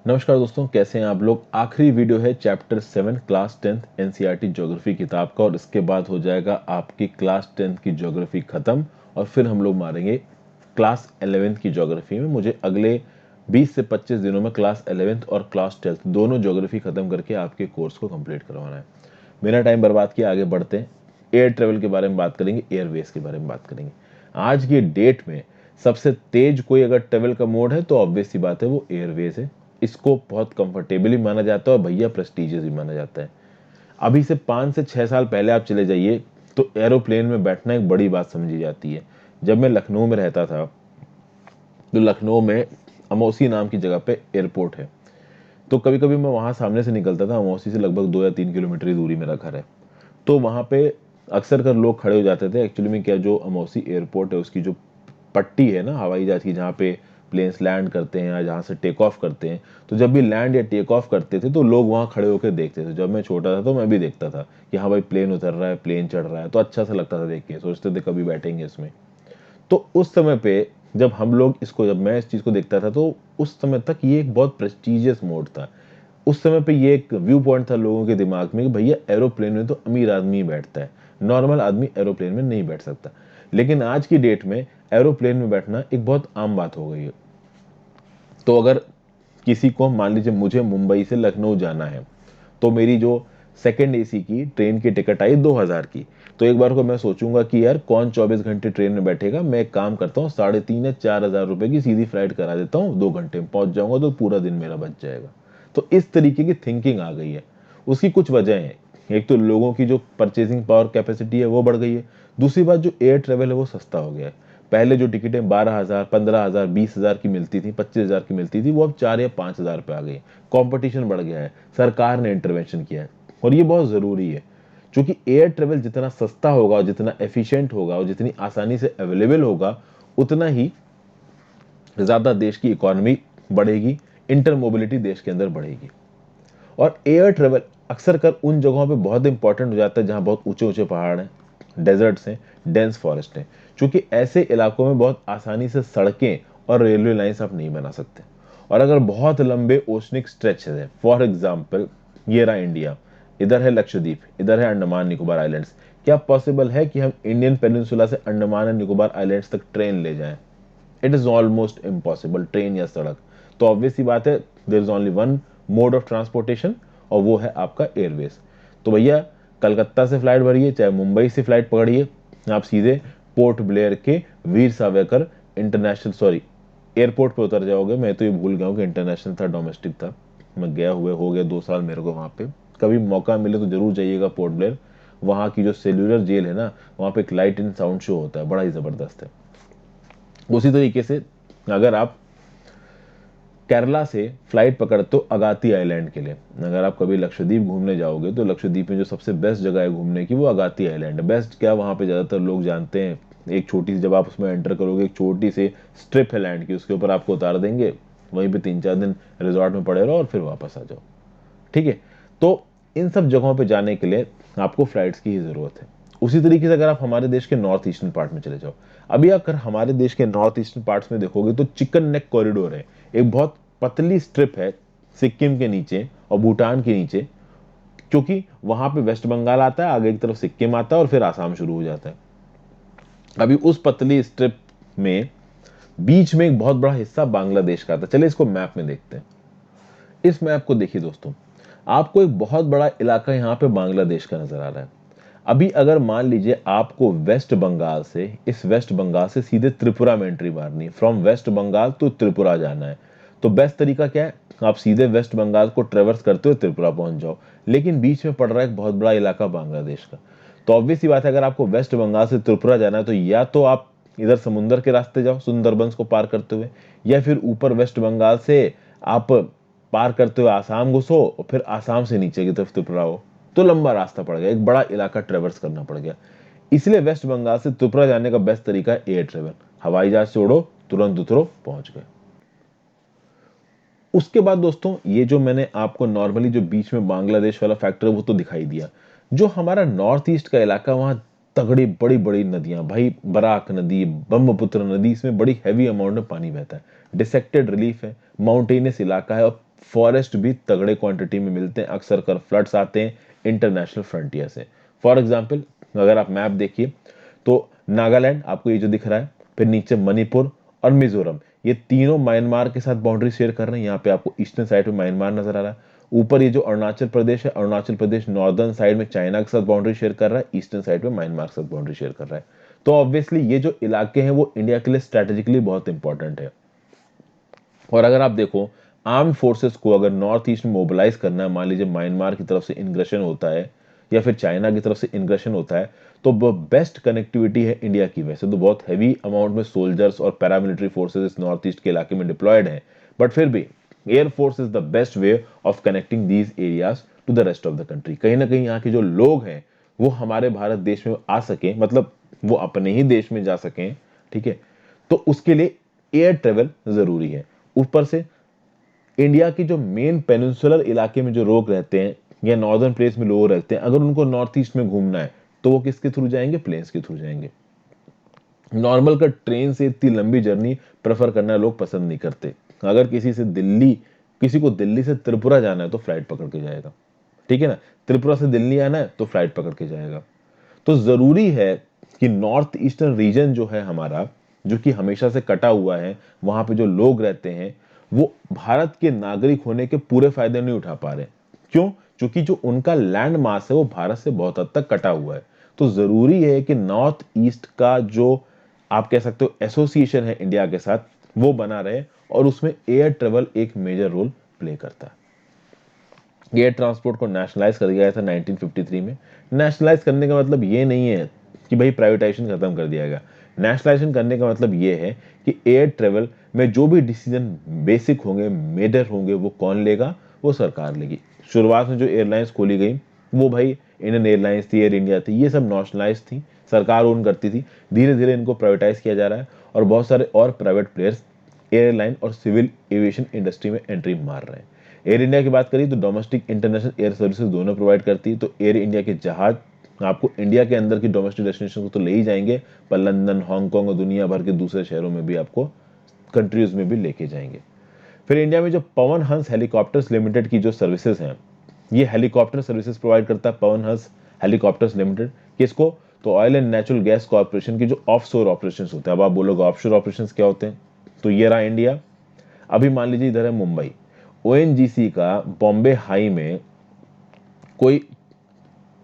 नमस्कार दोस्तों, कैसे हैं आप लोग। आखिरी वीडियो है chapter 7 class 10th NCERT geography किताब का और इसके बाद हो जाएगा आपकी क्लास 10th की ज्योग्राफी खत्म और फिर हम लोग मारेंगे क्लास 11th की ज्योग्राफी में। मुझे अगले 20 से 25 दिनों में क्लास 11th और क्लास 12th दोनों ज्योग्राफी खत्म करके आपके कोर्स को कंप्लीट करवाना है। बिना टाइम बर्बाद किए आगे बढ़ते हैं। एयर ट्रेवल के बारे में बात करेंगे, एयरवेज के बारे में बात करेंगे। आज की डेट में सबसे तेज कोई अगर ट्रेवल का मोड है तो ऑब्वियस सी बात है वो एयरवेज है। इसको बहुत कंफर्टेबल ही माना जाता है और भैया प्रेस्टिजियस भी माना जाता है। अभी से 5 से 6 साल पहले आप चले जाइए तो एरोप्लेन में बैठना एक बड़ी बात समझी जाती है। जब मैं लखनऊ में रहता था तो लखनऊ में अमौसी नाम की जगह पे एयरपोर्ट है, तो कभी कभी मैं वहां सामने से निकलता था। अमौसी से लगभग 2 या 3 किलोमीटर की दूरी मेरा घर है, तो वहां पे अक्सर कर लोग खड़े हो जाते थे। एक्चुअली में क्या, जो अमौसी एयरपोर्ट है उसकी जो पट्टी है ना हवाई जहाज की, जहाँ पे प्लेन्स लैंड करते हैं या जहाँ से टेक ऑफ करते हैं, तो जब भी लैंड या टेक ऑफ करते थे तो लोग वहाँ खड़े होकर देखते थे। जब मैं छोटा था तो मैं भी देखता था कि हाँ भाई प्लेन उतर रहा है, प्लेन चढ़ रहा है, तो अच्छा सा लगता था देख के, सोचते थे कभी बैठेंगे इसमें। तो उस समय पे जब मैं इस चीज को देखता था तो उस समय तक ये एक बहुत प्रेस्टिजियस मोड था। उस समय पे ये एक व्यू पॉइंट था लोगों के दिमाग में कि भैया एरोप्लेन में तो अमीर आदमी ही बैठता है, नॉर्मल आदमी एरोप्लेन में नहीं बैठ सकता। लेकिन आज की डेट में एरोप्लेन में बैठना एक बहुत आम बात हो गई है। तो अगर किसी को, मान लीजिए मुझे मुंबई से लखनऊ जाना है, तो मेरी जो सेकेंड एसी की ट्रेन की टिकट आई 2000 की, तो एक बार को मैं सोचूंगा कि यार कौन 24 घंटे ट्रेन में बैठेगा। मैं एक काम करता हूँ, 3,500 या 4,000 रुपए की सीधी फ्लाइट करा देता हूँ, 2 घंटे में पहुंच जाऊंगा, तो पूरा दिन मेरा बच जाएगा। तो इस तरीके की थिंकिंग आ गई है। उसकी कुछ वजह है। एक तो लोगों की जो परचेसिंग पावर कैपेसिटी है वो बढ़ गई है। दूसरी बात, जो एयर ट्रेवल है वो सस्ता हो गया है। पहले जो टिकटें 12,000, 15,000, 20,000 की मिलती थी, 25,000 की मिलती थी, वो अब 4 या 5,000 पे आ गई। कंपटीशन बढ़ गया है, सरकार ने इंटरवेंशन किया है और ये बहुत जरूरी है। क्योंकि एयर ट्रेवल जितना सस्ता होगा, जितना एफिशिएंट होगा और जितनी आसानी से अवेलेबल होगा, उतना ही ज्यादा देश की इकोनॉमी बढ़ेगी, इंटर मोबिलिटी देश के अंदर बढ़ेगी। और एयर ट्रेवल अक्सर कर उन जगहों पे बहुत इंपॉर्टेंट हो जाता है जहां बहुत ऊंचे ऊंचे पहाड़ हैं, डेजर्ट्स हैं, डेंस फॉरेस्ट हैं, क्योंकि ऐसे इलाकों में बहुत आसानी से सड़कें और रेलवे लाइंस आप नहीं बना सकते। और अगर बहुत लंबे ओशनिक स्ट्रेच है, फॉर एग्जाम्पल ये रहा इंडिया, इधर है लक्षद्वीप, इधर है अंडमान निकोबार आइलैंड्स, क्या पॉसिबल है कि हम इंडियन पेनिनसुला से अंडमान एंड निकोबार आइलैंड्स तक ट्रेन ले जाएं? It is almost impossible, train या सड़क। तो ऑब्वियस सी बात है, there is only one mode of transportation और वो है आपका एयरवेज। तो भैया कलकत्ता से फ्लाइट भरिए, चाहे मुंबई से फ्लाइट पकड़िए, आप सीधे पोर्ट ब्लेयर के Veer Savarkar international, sorry, airport पे उतर जाओगे। मैं तो ये भूल गया हूँ कि इंटरनेशनल था डोमेस्टिक था। मैं गया हुए हो गया 2 साल मेरे को वहां पे। कभी मौका मिले तो जरूर जाइएगा पोर्ट ब्लेयर। वहां की जो सेल्यूलर जेल है ना, वहां पे एक लाइट एंड साउंड शो होता है, बड़ा ही जबरदस्त है। उसी तरीके से अगर आप केरला से फ्लाइट पकड़ते हो अगाती आइलैंड के लिए, अगर आप कभी लक्षद्वीप घूमने जाओगे तो लक्षद्वीप में जो सबसे बेस्ट जगह है घूमने की वो अगाती आइलैंड है। बेस्ट क्या, वहां पे ज्यादातर लोग जानते हैं, एक छोटी सी, जब आप उसमें एंटर करोगे, एक छोटी सी स्ट्रिप है लैंड की, उसके ऊपर आपको उतार देंगे। वहीं पे 3-4 दिन रिजॉर्ट में पड़े रहो और फिर वापस आ जाओ। ठीक है। तो इन सब जगहों पे जाने के लिए आपको फ्लाइट्स की ही जरूरत है। उसी तरीके से अगर आप हमारे देश के नॉर्थ ईस्टर्न पार्ट में चले जाओ, अभी अगर हमारे देश के नॉर्थ ईस्टर्न पार्ट्स में देखोगे तो चिकन नेक कॉरिडोर है, एक बहुत पतली स्ट्रिप है सिक्किम के नीचे और भूटान के नीचे। क्योंकि वहां पे वेस्ट बंगाल आता है, आगे की तरफ सिक्किम आता है और फिर आसाम शुरू हो जाता है। अभी उस पतली स्ट्रिप में बीच में एक बहुत बड़ा हिस्सा बांग्लादेश का आता है। चलिए इसको मैप में देखते हैं। इस मैप को देखिए दोस्तों, आपको एक बहुत बड़ा इलाका यहाँ पे बांग्लादेश का नजर आ रहा है। अभी अगर मान लीजिए आपको वेस्ट बंगाल से, इस वेस्ट बंगाल से सीधे त्रिपुरा में एंट्री मारनी है, फ्रॉम वेस्ट बंगाल टू त्रिपुरा जाना है, तो बेस्ट तरीका क्या है, आप सीधे वेस्ट बंगाल को ट्रेवर्स करते हुए त्रिपुरा पहुंच जाओ। लेकिन बीच में पड़ रहा है एक बहुत बड़ा इलाका बांग्लादेश का। तो ऑब्वियस सी बात है, अगर आपको वेस्ट बंगाल से त्रिपुरा जाना है तो या तो आप इधर समुद्र के रास्ते जाओ सुंदरबंस को पार करते हुए, या फिर ऊपर वेस्ट बंगाल से आप पार करते हुए आसाम घुसो और फिर आसाम से नीचे की तरफ त्रिपुरा हो। तो लंबा रास्ता पड़ गया, एक बड़ा इलाका ट्रेवर्स करना पड़ गया। इसलिए वेस्ट बंगाल से त्रिपुरा जाने का बेस्ट तरीका है एयर ट्रेवल। हवाई जहाज से उड़ो, तुरंत उतरो, पहुंच गए। उसके बाद दोस्तों, ये जो मैंने आपको नॉर्मली जो बीच में बांग्लादेश वाला फैक्टर है वो तो दिखाई दिया। जो हमारा नॉर्थ ईस्ट का इलाका, वहां तगड़ी बड़ी बड़ी नदियां, भाई बराक नदी, ब्रह्मपुत्र नदी, इसमें बड़ी हैवी अमाउंट में पानी बहता है, डिसेक्टेड रिलीफ है, माउंटेनियस इलाका है और फॉरेस्ट भी तगड़े क्वांटिटी में मिलते हैं, अक्सर कर फ्लड्स आते हैं इंटरनेशनल फ्रंटियर से। फॉर एग्जाम्पल अगर आप मैप देखिए तो नागालैंड आपको ये जो दिख रहा है, फिर नीचे मणिपुर और मिजोरम, ये तीनों म्यांमार के साथ बाउंड्री शेयर कर रहे हैं। यहाँ पे आपको ईस्टर्न साइड में म्यांमार नजर आ रहा है। ऊपर ये जो अरुणाचल प्रदेश है, अरुणाचल प्रदेश नॉर्दर्न साइड में चाइना के साथ बाउंड्री शेयर कर रहा है, ईस्टर्न साइड में म्यांमार के साथ बाउंड्री शेयर कर रहा है। तो ऑब्वियसली ये जो इलाके हैं वो इंडिया के लिए स्ट्रेटेजिकली बहुत इंपॉर्टेंट है। और अगर आप देखो आर्म फोर्सेस को अगर नॉर्थ ईस्ट में मोबिलाइज करना है, मान लीजिए म्यांमार की तरफ से इंग्रेशन होता है या फिर चाइना की तरफ से इंग्रेशन होता है, तो बेस्ट कनेक्टिविटी है इंडिया की। वैसे तो बहुत हैवी अमाउंट में सोल्जर्स और पैरामिलिट्री फोर्सेस इस नॉर्थ ईस्ट के इलाके में डिप्लॉयड हैं, बट फिर भी air force is the best way of connecting these areas to the rest of the country. कहीं ना कहीं यहाँ के जो लोग हैं वो हमारे भारत देश में आ सके, मतलब वो अपने ही देश में जा सकें, ठीक है, तो उसके लिए एयर ट्रेवल जरूरी है। ऊपर से इंडिया की जो मेन पेनिनसुलर इलाके में जो लोग रहते हैं या नॉर्दर्न प्लेस में लोग रहते हैं, अगर उनको नॉर्थ ईस्ट में घूमना है तो वो किसके थ्रू जाएंगे? प्लेन्स के थ्रू जाएंगे। नॉर्मल का ट्रेन से इतनी लंबी जर्नी प्रेफर करना लोग पसंद नहीं करते। अगर किसी को दिल्ली से त्रिपुरा जाना है तो फ्लाइट पकड़ के जाएगा, ठीक है ना। त्रिपुरा से दिल्ली आना है तो फ्लाइट पकड़ के जाएगा। तो जरूरी है कि नॉर्थ ईस्टर्न रीजन जो है हमारा, जो कि हमेशा से कटा हुआ है, वहां पे जो लोग रहते हैं वो भारत के नागरिक होने के पूरे फायदे नहीं उठा पा रहे। क्यों? क्योंकि जो उनका लैंड मास है वो भारत से बहुत हद तक कटा हुआ है। तो जरूरी है कि नॉर्थ ईस्ट का जो आप कह सकते हो एसोसिएशन है इंडिया के साथ, वो बना रहे, और उसमें एयर ट्रेवल एक मेजर रोल प्ले करता है। एयर ट्रांसपोर्ट को नेशनलाइज कर दिया गया था 1953 में। नेशनलाइज करने का मतलब ये नहीं है कि भाई प्राइवेटाइजेशन खत्म कर दिया गया। नेशनलाइजेशन करने का मतलब ये है कि एयर ट्रेवल में जो भी डिसीजन बेसिक होंगे, मेजर होंगे, वो कौन लेगा? वो सरकार लेगी। शुरुआत में जो एयरलाइंस खोली गई वो भाई इंडियन एयरलाइंस थी, एयर इंडिया थी, ये सब नेशनलाइज थी, सरकार ओन करती थी। धीरे धीरे इनको प्राइवेटाइज किया जा रहा है और बहुत सारे और प्राइवेट प्लेयर्स एयरलाइन और सिविल एविएशन इंडस्ट्री में एंट्री मार रहे हैं। एयर इंडिया की बात करिए तो डोमेस्टिक इंटरनेशनल एयर सर्विसेज दोनों प्रोवाइड करती है। तो एयर इंडिया के जहाज आपको इंडिया के अंदर की डोमेस्टिक डेस्टिनेशन को तो ले ही जाएंगे, पर लंदन, हांगकांग और दुनिया भर के दूसरे शहरों में भी आपको, कंट्रीज में भी लेके जाएंगे। फिर इंडिया में जो पवन हंस हेलीकॉप्टर्स लिमिटेड की जो सर्विसेज हैं, ये हेलीकॉप्टर सर्विसेज प्रोवाइड करता है पवन हंस हेलीकॉप्टर्स लिमिटेड। किसको? तो oil and natural gas corporation की जो ऑफशोर ऑपरेशंस होते हैं। अब आप बोलोगे ऑफशोर ऑपरेशंस क्या होते हैं? तो ये रहा इंडिया। अभी मान लीजिए इधर है मुंबई, ओएनजीसी का बॉम्बे हाई में कोई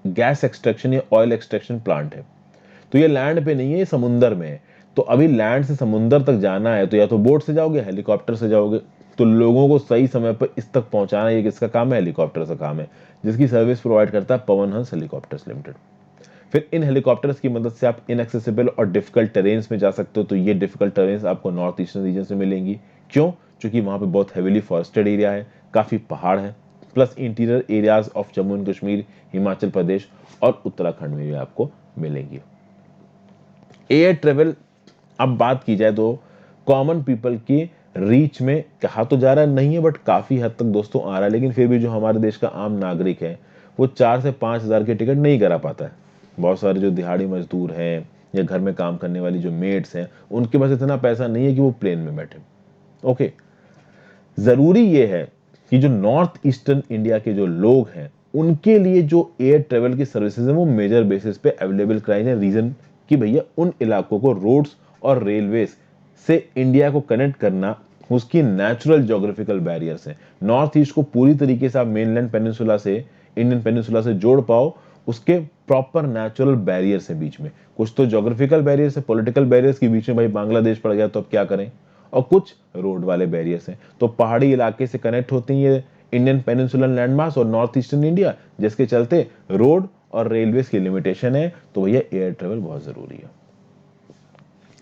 गैस एक्सट्रैक्शन या ऑयल एक्सट्रैक्शन प्लांट है। तो ये लैंड पे नहीं है, ये समुंदर में है। तो अभी लैंड से समुंदर तक जाना है तो या तो बोट से जाओगे, हेलीकॉप्टर से जाओगे। तो लोगों को सही समय पर इस तक पहुंचाना ये किसका काम है? हेलीकॉप्टर का काम है, जिसकी सर्विस प्रोवाइड करता है पवन हंस हेलीकॉप्टर्स लिमिटेड। फिर इन हेलीकॉप्टर्स की मदद से आप इनएक्सेसिबल और डिफिकल्ट टेरेन्स में जा सकते हो। तो ये डिफिकल्ट टेरेन्स आपको नॉर्थ ईस्टर्न रीजन से मिलेंगी। क्यों? क्योंकि वहां पे बहुत हेवीली फॉरेस्टेड एरिया है, काफी पहाड़ है, plus interior areas of Jammu and Kashmir, Himachal Pradesh और उत्तराखंड में भी आपको मिलेंगी। एयर ट्रेवल अब बात की जाए तो कॉमन पीपल की रीच में कहा तो जा रहा नहीं है, बट काफी हद तक दोस्तों आ रहा है। लेकिन फिर भी जो हमारे देश का आम नागरिक है वो 4 से 5 हजार की टिकट नहीं करा पाता है। बहुत सारे जो दिहाड़ी मजदूर हैं या घर में काम करने वाली जो मेड्स हैं, उनके पास इतना पैसा नहीं है कि वो प्लेन में बैठे। ओके, जरूरी ये है कि जो नॉर्थ ईस्टर्न इंडिया के जो लोग हैं उनके लिए जो एयर ट्रेवल की सर्विसेज है वो मेजर बेसिस पे अवेलेबल कराई जाए। रीजन कि भैया उन इलाकों को रोड्स और रेलवे से इंडिया को कनेक्ट करना उसकी नेचुरल ज्योग्राफिकल बैरियर्स है। नॉर्थ ईस्ट को पूरी तरीके से आप मेनलैंड पेनिनसुला से, इंडियन पेनिनसुला से जोड़ पाओ, उसके प्रॉपर नेचुरल बैरियर्स है बीच में। कुछ तो ज्योग्राफिकल बैरियर्स है, पॉलिटिकल बैरियर्स के बीच में भाई बांग्लादेश पड़ गया तो अब क्या करें, और कुछ रोड वाले बैरियर्स हैं। तो पहाड़ी इलाके से कनेक्ट होती है इंडियन पेनिनसुलर लैंडमास और नॉर्थ ईस्टर्न इंडिया, जिसके चलते रोड और रेलवेज की लिमिटेशन है। तो भैया एयर ट्रेवल बहुत जरूरी है,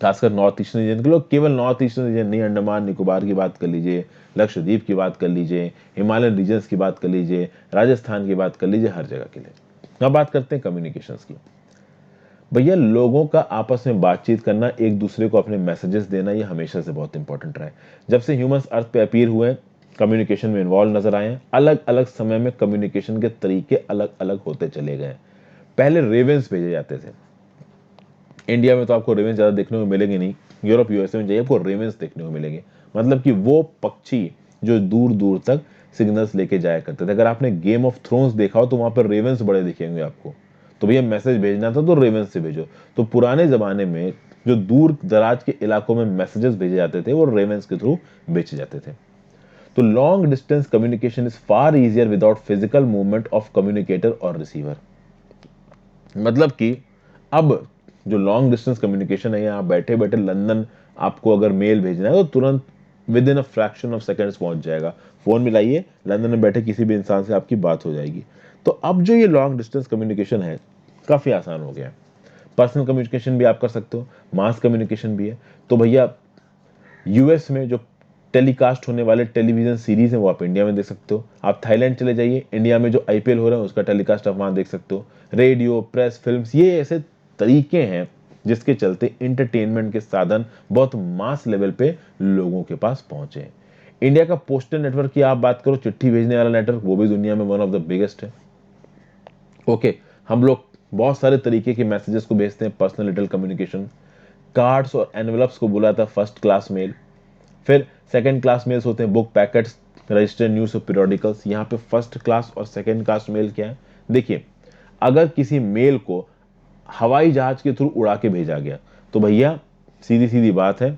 खासकर नॉर्थ ईस्टर्न रीजन के लोग। केवल नॉर्थ ईस्टर्न रीजन नहीं, अंडमान निकोबार की बात कर लीजिए, लक्षद्वीप की बात कर लीजिए, हिमालयन रीजन्स की बात कर लीजिए, राजस्थान की बात कर लीजिए, हर जगह के लिए। अब बात करते हैं कम्युनिकेशंस की। भैया लोगों का आपस में बातचीत करना, एक दूसरे को अपने मैसेजेस देना, ये हमेशा से बहुत इंपॉर्टेंट रहा है। जब से ह्यूमंस अर्थ पे अपीयर हुए, कम्युनिकेशन में इन्वॉल्व नजर आए हैं। अलग अलग समय में कम्युनिकेशन के तरीके अलग अलग होते चले गए। पहले रेवेंस भेजे जाते थे। इंडिया में तो आपको रेवेंस ज्यादा देखने को मिलेंगे नहीं, यूरोप यूएसए में जाइए आपको रेवेंस देखने को मिलेंगे। मतलब कि वो पक्षी जो दूर दूर तक सिग्नल्स लेके जाया करते थे। अगर आपने गेम ऑफ थ्रोन्स देखा हो तो वहां पर रेवेंस बड़े दिखेंगे आपको। तो भैया मैसेज भेजना था तो रेवेंस से भेजो। तो पुराने जमाने में जो दूर दराज के इलाकों में मैसेजेस भेजे जाते थे वो रेवेंस के थ्रू भेजे जाते थे। तो long distance communication is far easier without physical movement of communicator और रिसीवर। मतलब कि अब जो लॉन्ग डिस्टेंस कम्युनिकेशन है, आप बैठे बैठे लंदन आपको अगर मेल भेजना है तो तुरंत with in a fraction of seconds पहुंच जाएगा। फोन मिलाइए, लंदन में बैठे किसी भी इंसान से आपकी बात हो जाएगी। तो अब जो ये लॉन्ग डिस्टेंस कम्युनिकेशन है काफी आसान हो गया है। पर्सनल कम्युनिकेशन भी आप कर सकते हो, मास कम्युनिकेशन भी है। तो भैया यूएस में जो टेलीकास्ट होने वाले टेलीविजन सीरीज है वो आप इंडिया में देख सकते हो। आप थाईलैंड चले जाइए, इंडिया में जो आईपीएल हो रहा है उसका टेलीकास्ट आप वहां देख सकते हो। रेडियो, प्रेस, फिल्म्स, ये ऐसे तरीके हैं जिसके चलते इंटरटेनमेंट के साधन बहुत मास लेवल पे लोगों के पास पहुंचे हैं। इंडिया का पोस्टल नेटवर्क की आप बात करो, चिट्ठी भेजने वाला नेटवर्क, वो भी दुनिया में वन ऑफ द बिगेस्ट है। ओके, हम लोग बहुत सारे तरीके के मैसेजेस को भेजते हैं, पर्सनल लिटिल कम्युनिकेशन। कार्ड्स और एनवेलप्स को बुलाता है फर्स्ट क्लास मेल। फिर सेकंड क्लास मेल्स होते हैं बुक पैकेट्स, रजिस्टर्ड न्यूज और पीरियोडिकल्स। यहाँ पे फर्स्ट क्लास और सेकंड क्लास मेल क्या है? देखिए, अगर किसी मेल को हवाई जहाज के थ्रू उड़ा के भेजा गया तो भैया सीधी सीधी बात है,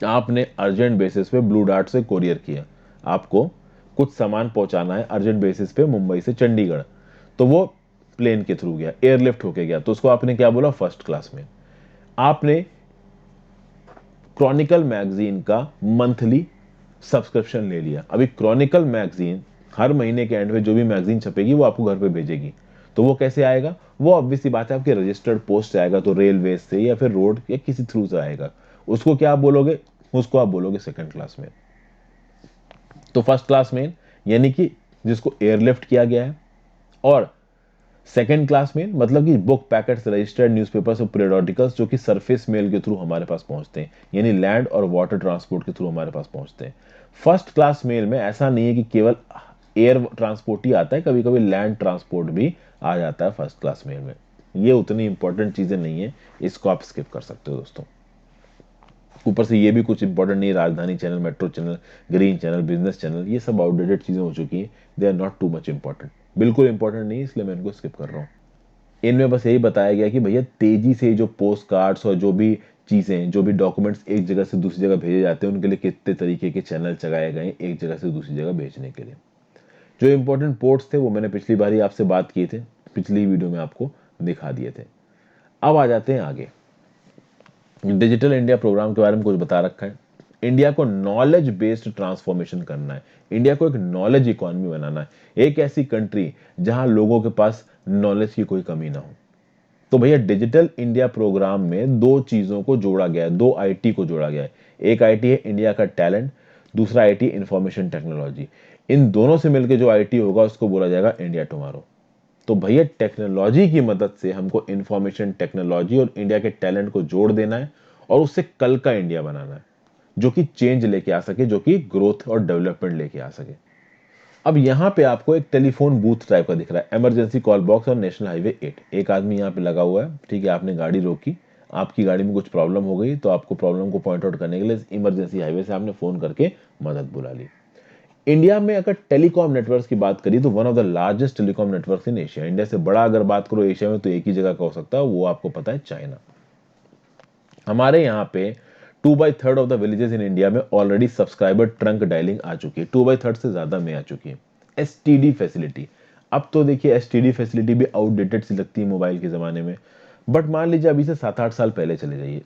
आपने अर्जेंट बेसिस पे ब्लू डार्ट से कोरियर किया, आपको कुछ सामान पहुंचाना है अर्जेंट बेसिस पे मुंबई से चंडीगढ़, तो वो प्लेन के थ्रू गया, एयरलिफ्ट होके गया, तो उसको आपने क्या बोला? फर्स्ट क्लास में। आपने क्रॉनिकल मैगजीन का मंथली सब्सक्रिप्शन ले लिया। अभी क्रॉनिकल मैगजीन हर महीने के एंड में जो भी मैगजीन छपेगी वो आपको घर पे भेजेगी। तो वो कैसे आएगा? वो ऑब्वियस सी बात है आपके रजिस्टर्ड पोस्ट से आएगा, तो रेलवे से या फिर रोड या किसी थ्रू से आएगा। उसको क्या आप बोलोगे? उसको आप बोलोगे सेकंड क्लास में। तो फर्स्ट क्लास में यानी कि जिसको एयरलिफ्ट किया गया है, और सेकेंड क्लास मेल मतलब कि बुक पैकेट्स, रजिस्टर्ड न्यूज़पेपर्स और पीरियोडिकल्स जो कि सरफेस मेल के थ्रू हमारे पास पहुंचते हैं, यानी लैंड और वाटर ट्रांसपोर्ट के थ्रू हमारे पास पहुंचते हैं। फर्स्ट क्लास मेल में ऐसा नहीं है कि केवल एयर ट्रांसपोर्ट ही आता है, कभी कभी लैंड ट्रांसपोर्ट भी आ जाता है फर्स्ट क्लास मेल में। ये उतनी इंपॉर्टेंट चीजें नहीं है, इसको आप स्किप कर सकते हो दोस्तों। ऊपर से ये भी कुछ इंपॉर्टेंट नहीं है, Rajdhani channel, metro channel, green channel, business channel, ये सब आउटडेटेड चीजें हो चुकी हैं। They are not too much important, बिल्कुल इंपॉर्टेंट नहीं है, इसलिए मैं इनको स्किप कर रहा हूँ। इनमें बस यही बताया गया कि भैया तेजी से जो पोस्ट कार्ड्स और जो भी चीजें, जो भी डॉक्यूमेंट्स एक जगह से दूसरी जगह भेजे जाते हैं, उनके लिए कितने तरीके के चैनल चलाए गए एक जगह से दूसरी जगह भेजने के लिए। जो इंपॉर्टेंट पोर्ट्स थे वो मैंने पिछली बार ही आपसे बात की थे, पिछली वीडियो में आपको दिखा दिए थे। अब आ जाते हैं आगे। डिजिटल इंडिया प्रोग्राम के बारे में कुछ बता रखा है। इंडिया को नॉलेज बेस्ड ट्रांसफॉर्मेशन करना है, इंडिया को एक नॉलेज इकोनॉमी बनाना है, एक ऐसी कंट्री जहां लोगों के पास नॉलेज की कोई कमी ना हो। तो भैया डिजिटल इंडिया प्रोग्राम में दो चीजों को जोड़ा गया है, दो आईटी को जोड़ा गया है। एक आईटी है इंडिया का टैलेंट, दूसरा आईटी इंफॉर्मेशन टेक्नोलॉजी। इन दोनों से मिलकर जो आईटी होगा उसको बोला जाएगा इंडिया टुमारो। तो भैया टेक्नोलॉजी की मदद से हमको इंफॉर्मेशन टेक्नोलॉजी और इंडिया के टैलेंट को जोड़ देना है और उससे कल का इंडिया बनाना है, जो कि चेंज लेके आ सके, जो कि ग्रोथ और डेवलपमेंट लेके आ सके। अब यहाँ पे आपको एक टेलीफोन बूथ टाइप का दिख रहा है, इमरजेंसी कॉल बॉक्स और नेशनल हाईवे 8। एक आदमी यहाँ पे लगा हुआ है, ठीक है, आपने गाड़ी रोकी, आपकी गाड़ी में कुछ प्रॉब्लम हो गई, तो आपको प्रॉब्लम को पॉइंट आउट करने के लिए इमरजेंसी हाईवे से आपने फोन करके मदद बुला ली। इंडिया में अगर टेलीकॉम नेटवर्क की बात करी तो one of the largest telecom network in Asia. India से बड़ा अगर बात करो एशिया में तो एक ही जगह का हो सकता है, वो आपको पता है, चाइना। हमारे यहाँ पे 2/3 of the villages in India में ऑलरेडी सब्सक्राइबर ट्रंक डायलिंग आ चुकी है, 2/3 से ज्यादा में आ चुकी है। एसटीडी फैसिलिटी, अब तो देखिए एसटीडी फैसिलिटी भी आउटडेटेड सी लगती है मोबाइल के जमाने में, बट मान लीजिए अभी से 7-8 साल पहले चले जाइए,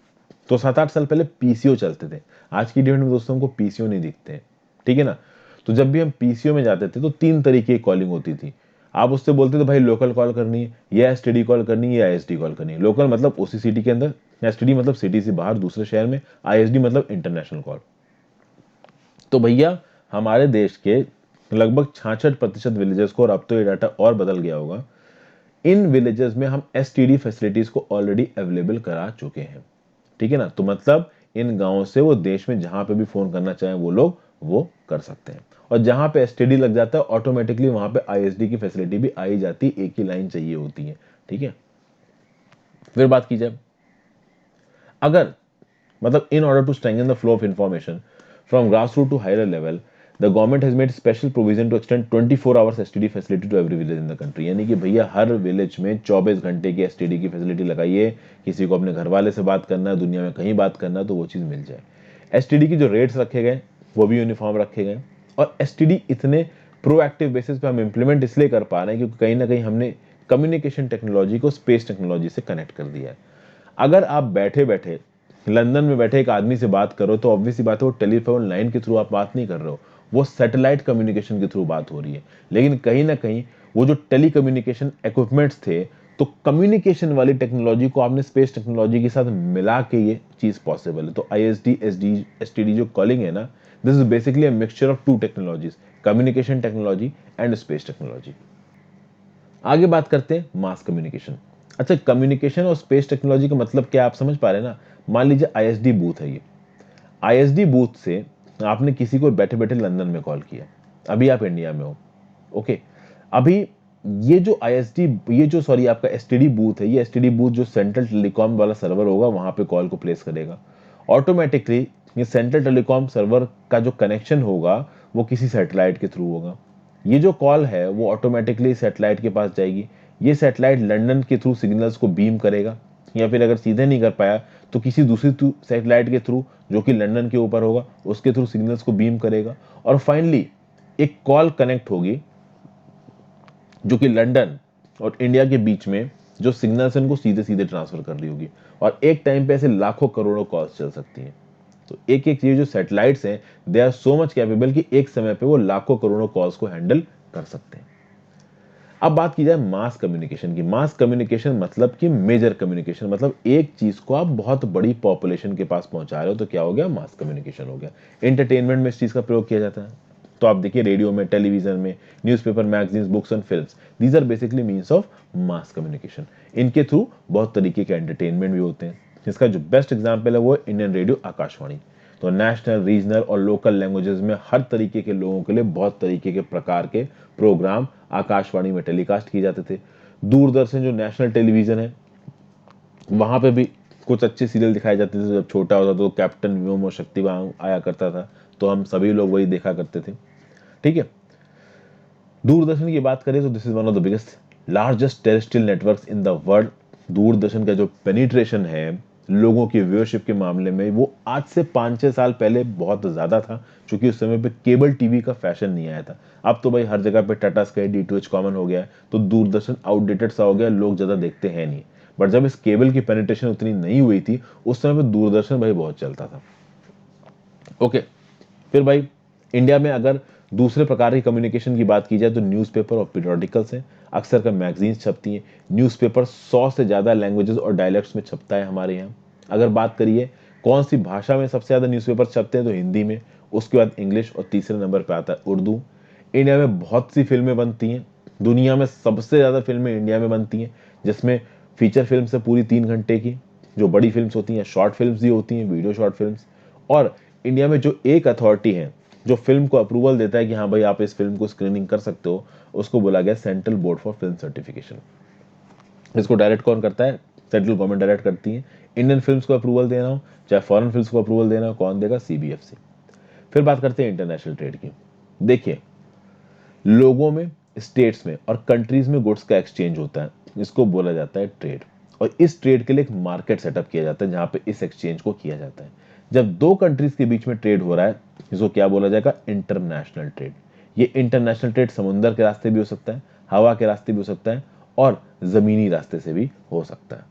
तो 7-8 साल पहले पीसीओ चलते थे। आज की डेट में दोस्तों हमको पीसीओ नहीं दिखते हैं, ठीक है ना। तो जब भी हम पीसीओ में जाते थे तो 3 तरीके की कॉलिंग होती थी। आप उससे बोलते थे भाई लोकल कॉल करनी है, या एसटीडी कॉल करनी है, या आईएसडी कॉल करनी है। लोकल मतलब उसी सिटी के अंदर, एसटीडी मतलब सिटी से बाहर दूसरे शहर में, आईएसडी मतलब इंटरनेशनल कॉल। तो भैया हमारे देश के लगभग 66% विलेजेस को, और अब तो ये डाटा और बदल गया होगा, इन विलेजेस में हम एसटीडी फैसिलिटीज को ऑलरेडी अवेलेबल करा चुके हैं, ठीक है ना। तो मतलब इन गांवों से वो देश में जहां पे भी फोन करना चाहें वो लोग वो कर सकते हैं, और जहां पे एसटीडी लग जाता है ऑटोमेटिकली वहां पे आईएसडी की फैसिलिटी भी आई जाती, एक ही लाइन चाहिए होती है, ठीक है। फिर बात की जाए, अगर मतलब in order to strengthen the flow of information from grass root to higher level, the government has made special provision to extend 24 hours STD facility to every village in the country, यानी कि भैया हर village में 24 घंटे की STD की facility लगाइए। किसी को अपने घर वाले से बात करना है, दुनिया में कहीं बात करना है, तो वो चीज़ मिल जाए। एसटीडी की जो रेट्स रखे गए वो भी यूनिफॉर्म रखे गए, और एसटीडी इतने प्रोएक्टिव बेसिस पे हम इंप्लीमेंट इसलिए कर पा रहे हैं क्योंकि कहीं ना कहीं हमने कम्युनिकेशन टेक्नोलॉजी को स्पेस टेक्नोलॉजी से कनेक्ट कर दिया है। अगर आप बैठे बैठे लंदन में बैठे एक आदमी से बात करो तो ऑब्वियस सी बात है वो टेलीफोन लाइन के थ्रू आप बात नहीं कर रहे हो, वो सैटेलाइट कम्युनिकेशन के थ्रू बात हो रही है। लेकिन कहीं ना कहीं वो जो टेली कम्युनिकेशन इक्विपमेंट्स थे, तो कम्युनिकेशन वाली टेक्नोलॉजी को आपने स्पेस टेक्नोलॉजी के साथ मिला के ये चीज पॉसिबल है। तो आईएसडी एसटीडी जो कॉलिंग है ना, this is basically a mixture of two technologies, communication technology and space technology. आगे बात करते हैं मास कम्युनिकेशन। अच्छा, कम्युनिकेशन और स्पेस टेक्नोलॉजी का मतलब क्या आप समझ पा रहे हैं ना। मान लीजिए आईएसडी बूथ है, ये आईएसडी बूथ से आपने किसी को बैठे बैठे लंदन में कॉल किया, अभी आप इंडिया में हो, ओके। अभी ये जो आईएसडी ये जो सॉरी आपका एसटीडी बूथ है, ये एसटीडी बूथ जो सेंट्रल टेलीकॉम वाला सर्वर होगा वहां पे कॉल को प्लेस करेगा। ऑटोमेटिकली ये सेंट्रल टेलीकॉम सर्वर का जो कनेक्शन होगा वो किसी सैटेलाइट के थ्रू होगा। ये जो कॉल है वो ऑटोमेटिकली सैटेलाइट के पास जाएगी। ये सैटेलाइट लंदन के थ्रू सिग्नल्स को बीम करेगा, या फिर अगर सीधे नहीं कर पाया तो किसी दूसरी सैटेलाइट के थ्रू जो कि लंदन के ऊपर होगा उसके थ्रू सिग्नल्स को बीम करेगा। और फाइनली एक कॉल कनेक्ट होगी जो कि लंदन और इंडिया के बीच में जो सिग्नल्स हैं उनको सीधे सीधे ट्रांसफर कर रही होगी। और एक टाइम पे ऐसे लाखों करोड़ों कॉल्स चल सकती हैं। तो एक एक ये जो सैटेलाइट्स हैं they are so much capable कि एक समय पे वो लाखों करोड़ों कॉल्स को हैंडल कर सकते हैं। अब बात की जाए मास कम्युनिकेशन की। मास कम्युनिकेशन मतलब कि मेजर कम्युनिकेशन, मतलब एक चीज को आप बहुत बड़ी पॉपुलेशन के पास पहुंचा रहे हो तो क्या हो गया, मास कम्युनिकेशन हो गया। एंटरटेनमेंट में इस चीज का प्रयोग किया जाता है। तो आप देखिए रेडियो में, टेलीविजन में, newspaper, magazines, books and films, these are basically means of mass communication. इनके थ्रू बहुत तरीके के एंटरटेनमेंट भी होते हैं। इसका जो बेस्ट एग्जाम्पल है वो है इंडियन रेडियो आकाशवाणी। तो नेशनल, रीजनल और लोकल लैंग्वेजेस में हर तरीके के लोगों के लिए बहुत तरीके के प्रकार के प्रोग्राम आकाशवाणी में टेलीकास्ट किए जाते थे। दूरदर्शन जो नेशनल टेलीविजन है वहां पे भी कुछ अच्छे सीरियल दिखाए जाते थे। जब छोटा होता तो कैप्टन व्योम और शक्तिमान आया करता था, तो हम सभी लोग वही देखा करते थे, ठीक है। दूरदर्शन की बात करें तो this is one of the biggest largest terrestrial networks in the world. Doordarshan का जो पेनिट्रेशन है लोगों की व्यूअरशिप के मामले में वो आज से 5-6 साल पहले बहुत ज्यादा था, क्योंकि उस समय पे केबल टीवी का फैशन नहीं आया था। अब तो भाई हर जगह पे टाटा स्काई डीटीएच कॉमन हो गया है, तो दूरदर्शन आउटडेटेड सा हो गया, लोग ज्यादा देखते हैं नहीं। बट जब इस केबल की पेनिट्रेशन उतनी नहीं हुई थी उस समय पे दूरदर्शन भाई बहुत चलता था, ओके। फिर भाई इंडिया में अगर दूसरे प्रकार की कम्युनिकेशन की बात की जाए तो न्यूज़पेपर और पीरियोडिकल्स हैं, अक्सर कर मैगजीन्स छपती हैं। न्यूज़पेपर 100 से ज़्यादा लैंग्वेजेस और डायलेक्ट्स में छपता है हमारे यहाँ। अगर बात करिए कौन सी भाषा में सबसे ज़्यादा न्यूज़पेपर छपते हैं तो हिंदी में, उसके बाद इंग्लिश और तीसरे नंबर पर आता है उर्दू। इंडिया में बहुत सी फिल्में बनती हैं, दुनिया में सबसे ज़्यादा फिल्में इंडिया में बनती हैं, जिसमें फीचर फिल्म से पूरी 3 घंटे की जो बड़ी फिल्म्स होती हैं, शॉर्ट फिल्म्स भी होती हैं, वीडियो शॉर्ट फिल्म्स। और इंडिया में जो एक अथॉरिटी है जो फिल्म को अप्रूवल देता है कि हाँ भाई आप इस फिल्म को स्क्रीनिंग कर सकते हो, उसको बोला गया central board for film certification. इसको डायरेक्ट कौन करता है, सेंट्रल गवर्नमेंट डायरेक्ट करती है। इंडियन फिल्म्स को अप्रूवल देना हो चाहे फॉरेन फिल्म्स को अप्रूवल देना हो, कौन देगा, सीबीएफसी। फिर बात करते हैं इंटरनेशनल ट्रेड की। देखिए लोगों में, स्टेट्स में और कंट्रीज में गुड्स का एक्सचेंज होता है, इसको बोला जाता है ट्रेड। और इस ट्रेड के लिए एक मार्केट सेटअप किया जाता है जहां पे इस एक्सचेंज को किया जाता है। जब दो कंट्रीज के बीच में ट्रेड हो रहा है इसको क्या बोला जाएगा, इंटरनेशनल ट्रेड। ये इंटरनेशनल ट्रेड समुद्र के रास्ते भी हो सकता है, हवा के रास्ते भी हो सकता है और जमीनी रास्ते से भी हो सकता है।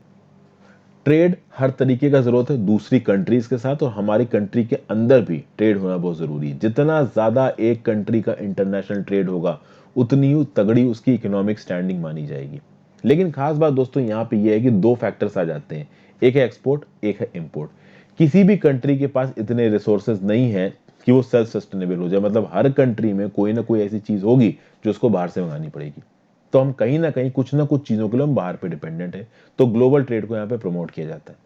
ट्रेड हर तरीके का जरूरत है दूसरी कंट्रीज के साथ, और हमारी कंट्री के अंदर भी ट्रेड होना बहुत जरूरी है। जितना ज्यादा एक कंट्री का इंटरनेशनल ट्रेड होगा उतनी ही तगड़ी उसकी इकोनॉमिक स्टैंडिंग मानी जाएगी। लेकिन खास बात दोस्तों यहाँ पे ये है कि दो फैक्टर्स आ जाते हैं, एक है एक्सपोर्ट, एक है इंपोर्ट। किसी भी कंट्री के पास इतने रिसोर्सेज नहीं है कि वो सेल्फ सस्टेनेबल हो जाए, मतलब हर कंट्री में कोई ना कोई ऐसी चीज होगी जो उसको बाहर से मंगानी पड़ेगी। तो हम कहीं ना कुछ चीजों के लिए हम बाहर पे डिपेंडेंट है, तो ग्लोबल ट्रेड को यहाँ पे प्रमोट किया जाता है।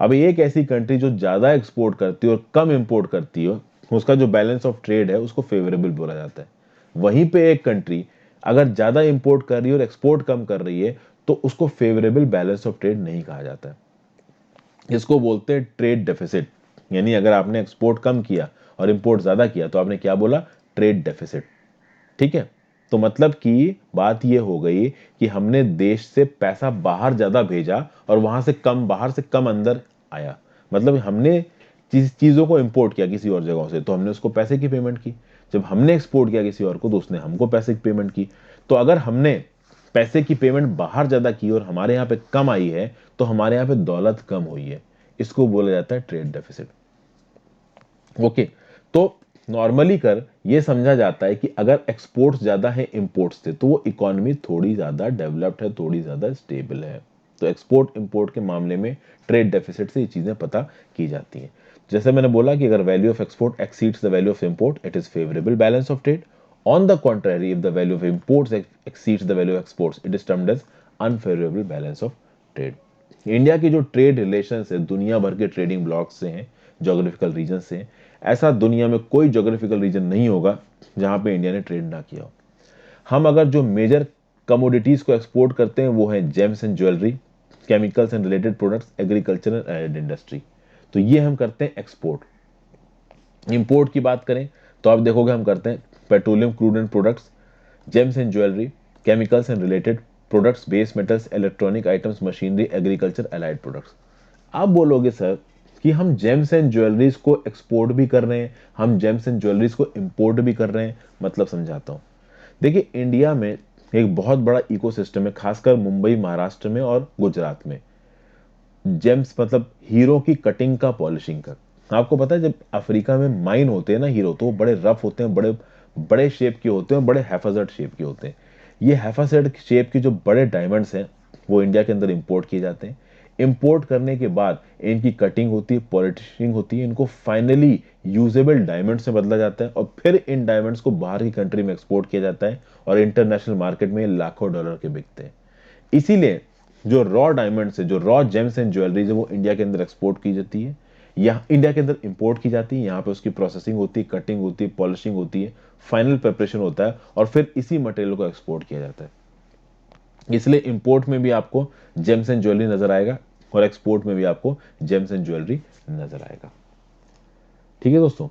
अब एक ऐसी कंट्री जो ज्यादा एक्सपोर्ट करती है और कम इंपोर्ट करती है, उसका जो बैलेंस ऑफ ट्रेड है उसको फेवरेबल बोला जाता है। वहीं पे एक कंट्री अगर ज्यादा इंपोर्ट कर रही है और एक्सपोर्ट कम कर रही है तो उसको फेवरेबल बैलेंस ऑफ ट्रेड नहीं कहा जाता है, इसको बोलते हैं ट्रेड डेफिसिट। यानी अगर आपने एक्सपोर्ट कम किया और इंपोर्ट ज्यादा किया तो आपने क्या बोला, ट्रेड डेफिसिट। ठीक है, तो मतलब कि बात ये हो गई कि हमने देश से पैसा बाहर ज्यादा भेजा और वहां से कम, बाहर से कम अंदर आया। मतलब हमने चीजों को इंपोर्ट किया किसी और जगहों से, तो हमने उसको पैसे की पेमेंट की। जब हमने एक्सपोर्ट किया किसी और को, तो उसने हमको पैसे की पेमेंट की। तो अगर हमने पैसे की पेमेंट बाहर ज्यादा की और हमारे यहाँ पे कम आई है, तो हमारे यहाँ पे दौलत कम हुई है। इसको बोला जाता है ट्रेड डेफिसिट। ओके, तो नॉर्मली कर ये समझा जाता है कि अगर एक्सपोर्ट्स ज्यादा है इंपोर्ट्स से, तो वो इकोनॉमी थोड़ी ज्यादा डेवलप्ड है, थोड़ी ज्यादा स्टेबल है। तो एक्सपोर्ट इंपोर्ट के मामले में ट्रेड डेफिसिट से ये चीजें पता की जाती हैं। जैसे मैंने बोला कि अगर value of export exceeds the value of import, it is favourable balance of trade. On the contrary, if the value of imports exceeds the value of exports, it is termed as unfavourable balance of trade. India की जो trade relation है दुनिया भर के trading block से हैं, geographical region से हैं। ऐसा दुनिया में कोई जोग्राफिकल रीजन नहीं होगा जहां पे इंडिया ने ट्रेड ना किया हो। हम अगर जो मेजर कमोडिटीज को एक्सपोर्ट करते हैं वो है James and jewellery, chemicals and related products, agriculture and industry. तो ये हम करते हैं एक्सपोर्ट। इंपोर्ट की बात करें तो आप देखोगे हम करते हैं petroleum crude and products, James and jewellery, chemicals and related products, base metals, electronic items, machinery, agriculture, allied products. आप बोलोगे सर कि हम जेम्स एंड ज्वेलरीज को एक्सपोर्ट भी कर रहे हैं, हम जेम्स एंड ज्वेलरीज को इंपोर्ट भी कर रहे हैं। मतलब समझाता हूं। देखिए, इंडिया में एक बहुत बड़ा इकोसिस्टम है, खासकर मुंबई, महाराष्ट्र में और गुजरात में। जेम्स मतलब हीरो की कटिंग का, पॉलिशिंग का। आपको पता है जब अफ्रीका में माइन होते हैं ना हीरो, तो वो बड़े रफ होते हैं, बड़े बड़े शेप के होते हैं, बड़े हैफाजर्ड शेप के होते हैं। ये हैफाजर्ड शेप के जो बड़े डायमंड्स हैं वो इंडिया के अंदर इंपोर्ट किए जाते हैं। इंपोर्ट करने के बाद इनकी कटिंग होती है, पॉलिशिंग होती है, इनको फाइनली यूजेबल डायमंड्स में बदला जाता है और फिर इन डायमंड्स को बाहर की कंट्री में एक्सपोर्ट किया जाता है और इंटरनेशनल मार्केट में लाखों डॉलर के बिकते हैं। इसीलिए जो रॉ डायमंड्स है, जो रॉ जेम्स एंड ज्वेलरीज है, वो इंडिया के अंदर एक्सपोर्ट की जाती है, यहाँ इंडिया के अंदर इंपोर्ट की जाती है। यहाँ पे उसकी प्रोसेसिंग होती है, कटिंग होती है, पॉलिशिंग होती है, फाइनल प्रिपरेशन होता है और फिर इसी मटेरियल को एक्सपोर्ट किया जाता है। इसलिए इंपोर्ट में भी आपको जेम्स एंड ज्वेलरी नजर आएगा और एक्सपोर्ट में भी आपको जेम्स एंड ज्वेलरी नजर आएगा। ठीक है दोस्तों,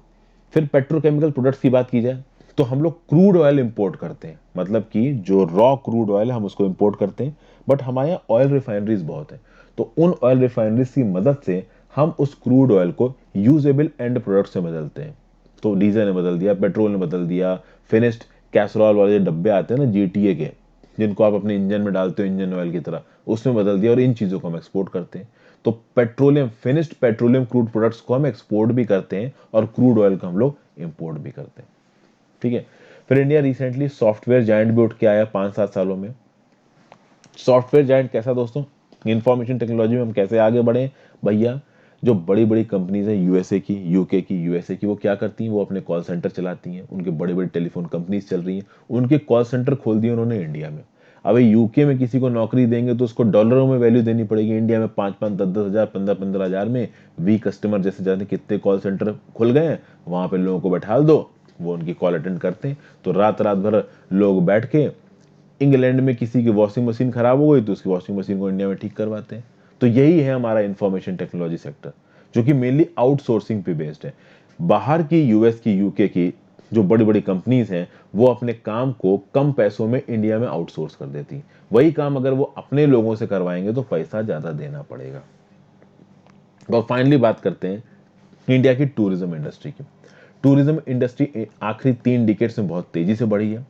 फिर पेट्रोकेमिकल प्रोडक्ट्स की बात की जाए तो हम लोग क्रूड ऑयल इंपोर्ट करते हैं। मतलब कि जो रॉ क्रूड ऑयल है हम उसको इंपोर्ट करते हैं, बट हमारे यहाँ ऑयल रिफाइनरीज बहुत है। तो उन ऑयल रिफाइनरीज की मदद से हम उस क्रूड ऑयल को यूजेबल एंड प्रोडक्ट से बदलते हैं। तो डीजल ने बदल दिया, पेट्रोल ने बदल दिया, फिनिश्ड कैसरॉल वाले डब्बे आते हैं ना जीटीए के, जिनको आप अपने इंजन में डालते हो इंजन ऑयल की तरह, उसमें बदल दिया और इन चीजों को हम एक्सपोर्ट करते हैं। तो petroleum, finished petroleum crude products को हम एक्सपोर्ट भी करते हैं और क्रूड ऑयल को हम लोग इंपोर्ट भी करते हैं। ठीक है, फिर इंडिया रिसेंटली सॉफ्टवेयर जायंट भी उठ के आया 5-7 सालों में। सॉफ्टवेयर जायंट कैसा दोस्तों, इंफॉर्मेशन टेक्नोलॉजी में हम कैसे आगे बढ़े भैया। जो बड़ी बड़ी कंपनीज हैं यूएसए की, यूके की, यूएसए की, वो क्या करती हैं, वो अपने कॉल सेंटर चलाती हैं। उनके बड़े बड़े टेलीफोन कंपनीज चल रही हैं, उनके कॉल सेंटर खोल दिए उन्होंने इंडिया में। अब यूके में किसी को नौकरी देंगे तो उसको डॉलरों में वैल्यू देनी पड़ेगी। इंडिया में 5-5, 10-10 हजार, 15-15 हजार में वी कस्टमर जैसे जाने कितने कॉल सेंटर खुल गए हैं, वहां पे लोगों को बैठा दो, वो उनकी कॉल अटेंड करते हैं। तो रात रात भर लोग बैठ के, इंग्लैंड में किसी की वॉशिंग मशीन खराब हो गई तो उसकी वॉशिंग मशीन को इंडिया में ठीक करवाते हैं। तो यही है हमारा इंफॉर्मेशन टेक्नोलॉजी सेक्टर, जो कि मेनली आउटसोर्सिंग पे बेस्ड है। बाहर की, यूएस की, यूके की जो बड़ी बड़ी कंपनीज हैं, वो अपने काम को कम पैसों में इंडिया में आउटसोर्स कर देती। वही काम अगर वो अपने लोगों से करवाएंगे तो पैसा ज्यादा देना पड़ेगा। और फाइनली बात करते हैं इंडिया की टूरिज्म इंडस्ट्री की। टूरिज्म इंडस्ट्री आखिरी 3 डिकेड्स में बहुत तेजी से बढ़ी है।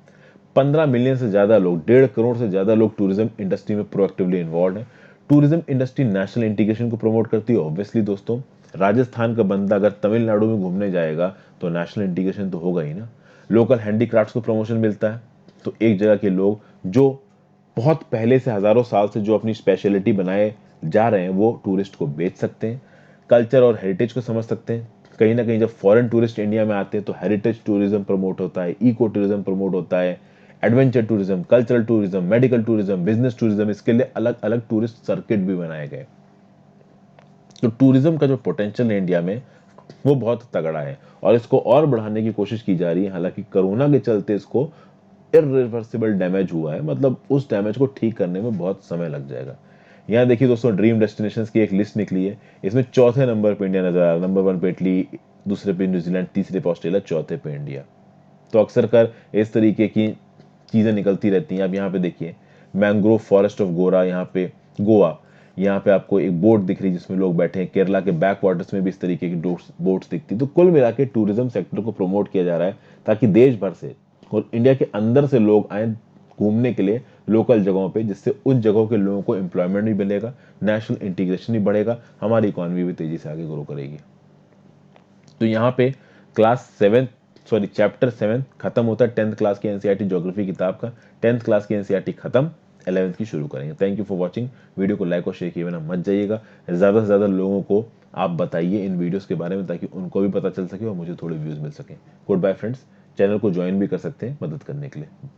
15 मिलियन से ज्यादा लोग, 1.5 करोड़ से ज्यादा लोग टूरिज्म इंडस्ट्री में प्रोएक्टिवली इन्वॉल्व हैं। टूरिज्म इंडस्ट्री नेशनल इंटीग्रेशन को प्रमोट करती है। ऑब्वियसली दोस्तों, राजस्थान का बंदा अगर तमिलनाडु में घूमने जाएगा तो नेशनल इंटीग्रेशन तो होगा ही ना। लोकल हैंडीक्राफ्ट्स को प्रमोशन मिलता है, तो एक जगह के लोग जो बहुत पहले से, हजारों साल से जो अपनी स्पेशलिटी बनाए जा रहे हैं, वो टूरिस्ट को बेच सकते हैं। कल्चर और हेरिटेज को समझ सकते हैं। कहीं ना कहीं जब फॉरेन टूरिस्ट इंडिया में आते हैं तो हेरिटेज टूरिज्म प्रमोट होता है, इको टूरिज्म प्रमोट होता है, adventure tourism, cultural tourism, medical tourism, business tourism, इसके लिए अलग अलग टूरिस्ट सर्किट भी बनाए गए। तो टूरिज्म का जो पोटेंशियल है इंडिया में, वो बहुत तगड़ा है और इसको और बढ़ाने की कोशिश की जा रही है। हालांकि कोरोना के चलते इसको इरिवर्सिबल डैमेज हुआ है, मतलब उस डैमेज को ठीक करने में बहुत समय लग जाएगा। यहाँ देखिए दोस्तों, ड्रीम डेस्टिनेशंस की एक लिस्ट निकली है। इसमें चौथे नंबर पे इंडिया नजर आ रहा है। नंबर 1 पे इटली, दूसरे पे न्यूजीलैंड, तीसरे पे ऑस्ट्रेलिया, चौथे पे इंडिया। तो अक्सर कर इस तरीके की चीज़ें निकलती रहती हैं। अब यहाँ पे देखिए मैंग्रोव फॉरेस्ट ऑफ गोरा, यहाँ पे गोवा, यहाँ पे आपको एक बोट दिख रही है जिसमें लोग बैठे हैं। केरला के बैक वाटर्स में भी इस तरीके की बोट्स दिखती है। तो कुल मिला के टूरिज्म सेक्टर को प्रमोट किया जा रहा है ताकि देश भर से और इंडिया के अंदर से लोग आए घूमने के लिए लोकल जगहों पे, जिससे उन जगहों के लोगों को एम्प्लॉयमेंट भी मिलेगा, नेशनल इंटीग्रेशन भी बढ़ेगा, हमारी इकोनॉमी भी तेजी से आगे ग्रो करेगी। तो यहाँ पे चैप्टर 7 खत्म होता है 10th क्लास की एनसीईआरटी ज्योग्राफी किताब का। 10th क्लास की एनसीईआरटी खत्म, 11th की शुरू करेंगे। Thank you for watching. Video को लाइक और शेयर किए बिना मत जाइएगा। ज़्यादा से ज़्यादा लोगों को आप बताइए इन वीडियोस के बारे में ताकि उनको भी पता चल सके और मुझे थोड़े व्यूज़ मिल सकें। Goodbye friends. चैनल को ज्वाइन भी कर सकते हैं मदद करने के लिए।